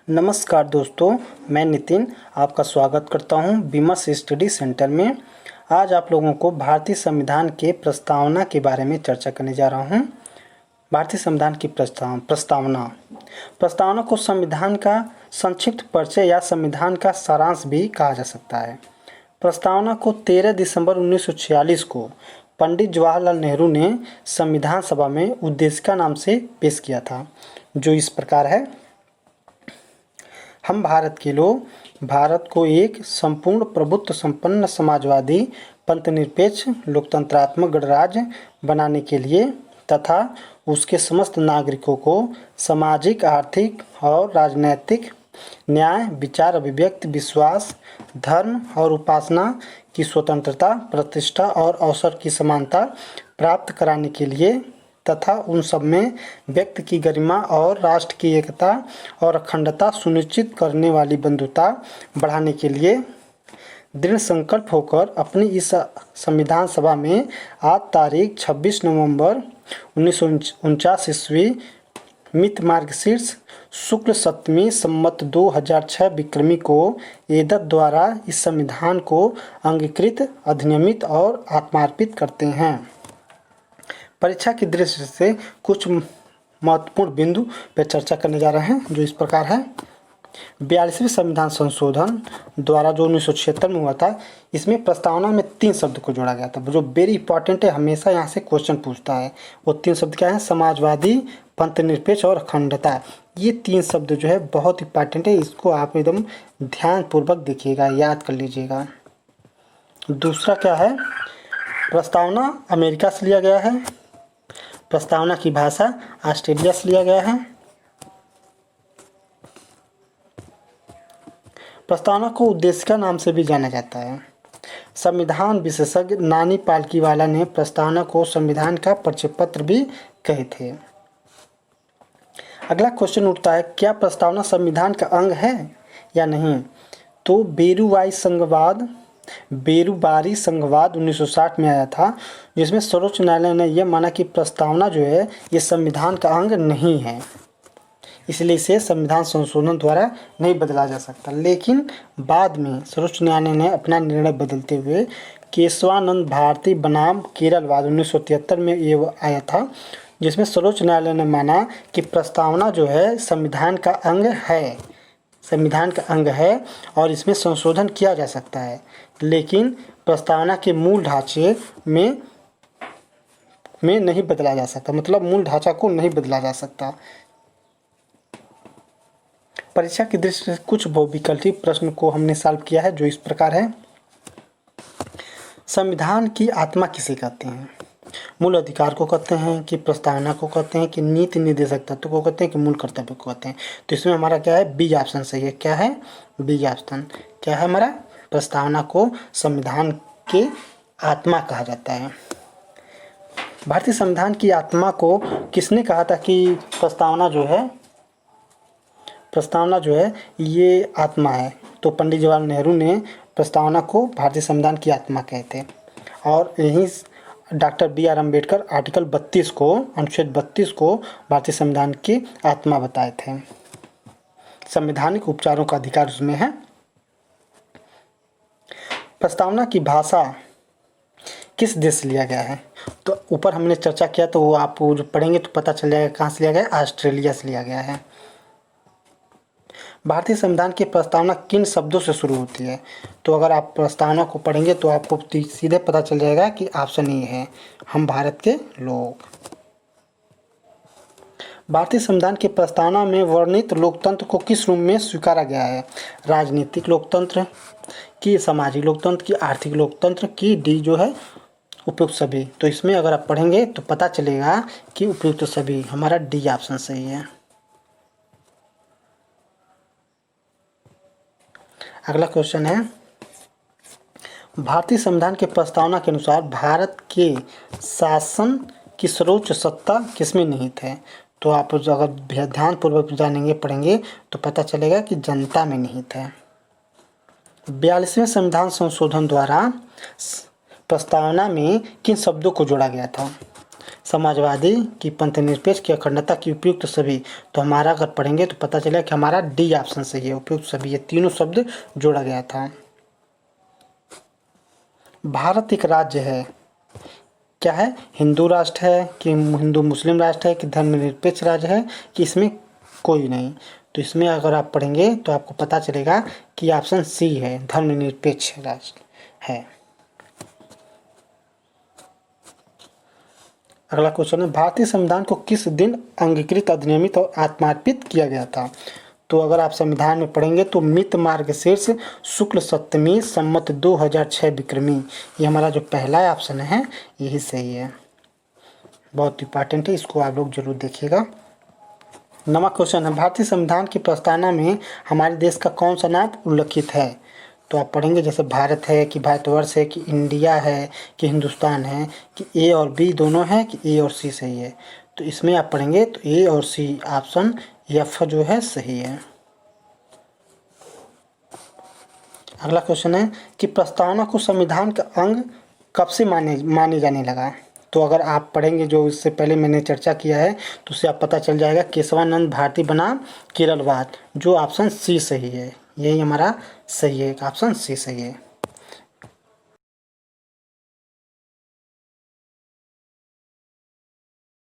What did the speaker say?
नमस्कार दोस्तों, मैं नितिन आपका स्वागत करता हूं विमर्श स्टडी सेंटर में। आज आप लोगों को भारतीय संविधान के प्रस्तावना के बारे में चर्चा करने जा रहा हूं। भारतीय संविधान की प्रस्तावना को संविधान का संक्षिप्त परिचय या संविधान का सारांश भी कहा जा सकता है। प्रस्तावना को 13 दिसंबर 1946 को पंडित जवाहरलाल नेहरू ने संविधान सभा में उद्देशिका नाम से पेश किया था, जो इस प्रकार है। हम भारत के लोग भारत को एक संपूर्ण प्रभुत्व संपन्न समाजवादी पंथनिरपेक्ष लोकतंत्रात्मक गणराज्य बनाने के लिए तथा उसके समस्त नागरिकों को सामाजिक, आर्थिक और राजनैतिक न्याय, विचार अभिव्यक्ति, विश्वास, धर्म और उपासना की स्वतंत्रता, प्रतिष्ठा और अवसर की समानता प्राप्त कराने के लिए तथा उन सब में व्यक्ति की गरिमा और राष्ट्र की एकता और अखंडता सुनिश्चित करने वाली बंधुता बढ़ाने के लिए दृढ़ संकल्प होकर अपनी इस संविधान सभा में आज तारीख 26 नवंबर 1949 ईस्वी मित मार्गशीर्ष शुक्ल सप्तमी संवत 2006 विक्रमी को एतद द्वारा इस संविधान को अंगीकृत, अधिनियमित और आत्मार्पित करते हैं। परीक्षा की दृष्टि से कुछ महत्वपूर्ण बिंदु पर चर्चा करने जा रहे हैं, जो इस प्रकार है। 42वें संविधान संशोधन द्वारा जो 1976 में हुआ था, इसमें प्रस्तावना में 3 शब्द को जोड़ा गया था, जो वेरी इंपॉर्टेंट है। हमेशा यहाँ से क्वेश्चन पूछता है। वो 3 शब्द क्या है? समाजवादी, पंथनिरपेक्ष और अखंडता। ये 3 शब्द जो है बहुत इंपॉर्टेंट है। इसको आप एकदम ध्यानपूर्वक देखिएगा, याद कर लीजिएगा। दूसरा क्या है? प्रस्तावना अमेरिका से लिया गया है। प्रस्तावना की भाषा ऑस्ट्रेलिया से लिया गया है। प्रस्तावना को उद्देशिका नाम से भी जाना जाता है। संविधान विशेषज्ञ नानी पालकीवाला ने प्रस्तावना को संविधान का परिचय पत्र भी कहे थे। अगला क्वेश्चन उठता है, क्या प्रस्तावना संविधान का अंग है या नहीं? तो बेरूबारी संघवाद 1960 में आया था, जिसमें सर्वोच्च न्यायालय ने यह माना कि प्रस्तावना जो है ये संविधान का अंग नहीं है, इसलिए इसे संविधान संशोधन द्वारा नहीं बदला जा सकता। लेकिन बाद में सर्वोच्च न्यायालय ने अपना निर्णय बदलते हुए केशवानंद भारती बनाम केरलवाद 1973 में ये आया था, जिसमें सर्वोच्च न्यायालय ने माना कि प्रस्तावना जो है संविधान का अंग है और इसमें संशोधन किया जा सकता है, लेकिन प्रस्तावना के मूल ढांचे में नहीं बदला जा सकता। मतलब मूल ढांचा को नहीं बदला जा सकता। परीक्षा की दृष्टि से कुछ बहुविकल्पी प्रश्न को हमने सॉल्व किया है, जो इस प्रकार है। संविधान की आत्मा किसे कहते हैं? मूल अधिकार को कहते हैं कि प्रस्तावना को कहते हैं कि नीति निर्देशक तत्व को कहते हैं कि मूल कर्तव्य को कहते हैं? तो इसमें हमारा क्या है? बी ऑप्शन सही है। क्या है? B option. क्या है हमारा? प्रस्तावना को संविधान के आत्मा कहा जाता है। भारतीय संविधान की आत्मा को किसने कहा था कि प्रस्तावना जो है ये आत्मा है? तो पंडित जवाहरलाल नेहरू ने प्रस्तावना को भारतीय संविधान की आत्मा कहते हैं। और यहीं डॉक्टर बी.आर. अम्बेडकर आर्टिकल 32 को, अनुच्छेद 32 को भारतीय संविधान की आत्मा बताए थे। संवैधानिक उपचारों का अधिकार उसमें है। प्रस्तावना की भाषा किस देश से लिया गया है? तो ऊपर हमने चर्चा किया, तो वो आप जो पढ़ेंगे तो पता चल जाएगा कहाँ से लिया गया है। ऑस्ट्रेलिया से लिया गया है। भारतीय संविधान की प्रस्तावना किन शब्दों से शुरू होती है? तो अगर आप प्रस्तावना को पढ़ेंगे तो आपको सीधे पता चल जाएगा कि ऑप्शन ए है, हम भारत के लोग। भारतीय संविधान की प्रस्तावना में वर्णित लोकतंत्र को किस रूप में स्वीकारा गया है? राजनीतिक लोकतंत्र की, सामाजिक लोकतंत्र की, आर्थिक लोकतंत्र की, डी जो है उपयुक्त सभी। तो इसमें अगर आप पढ़ेंगे तो पता चलेगा कि उपयुक्त सभी, हमारा डी ऑप्शन सही है। अगला क्वेश्चन है, भारतीय संविधान के प्रस्तावना के अनुसार भारत के शासन की सर्वोच्च सत्ता किसमें निहित है? तो आप अगर ध्यानपूर्वक जानेंगे, पढ़ेंगे तो पता चलेगा कि जनता में निहित है। 42वें संविधान संशोधन द्वारा प्रस्तावना में किन शब्दों को जोड़ा गया था? समाजवादी, की पंथनिरपेक्ष, की अखंडता, की उपयुक्त सभी। तो हमारा अगर पढ़ेंगे तो पता चलेगा कि हमारा डी ऑप्शन सही है, उपयुक्त सभी। ये तीनों शब्द जोड़ा गया था। भारत एक राज्य है, क्या है? हिंदू राष्ट्र है कि हिंदू मुस्लिम राष्ट्र है कि धर्मनिरपेक्ष राज्य है कि इसमें कोई नहीं। तो इसमें अगर आप पढ़ेंगे तो आपको पता चलेगा कि ऑप्शन सी है, धर्मनिरपेक्ष राष्ट्र है। अगला क्वेश्चन है, भारतीय संविधान को किस दिन अंगीकृत, अधिनियमित और आत्मार्पित किया गया था? तो अगर आप संविधान में पढ़ेंगे तो मित मार्गशीर्ष शुक्ल सप्तमी संमत 2006 विक्रमी, ये हमारा जो पहला ऑप्शन है यही सही है। बहुत इंपॉर्टेंट है, इसको आप लोग जरूर देखिएगा। नवा क्वेश्चन है, भारतीय संविधान की प्रस्तावना में हमारे देश का कौन सा नाम उल्लिखित है? तो आप पढ़ेंगे जैसे भारत है कि भारतवर्ष है कि इंडिया है कि हिंदुस्तान है कि ए और बी दोनों है कि ए और सी सही है। तो इसमें आप पढ़ेंगे तो ए और सी ऑप्शन एफ जो है सही है। अगला क्वेश्चन है कि प्रस्तावना को संविधान का अंग कब से माने जाने लगा? तो अगर आप पढ़ेंगे जो इससे पहले मैंने चर्चा किया है तो उससे आप पता चल जाएगा, केशवानंद भारती बनाम केरलवाद, जो ऑप्शन सी सही है। यही हमारा सही है, ऑप्शन सी सही है।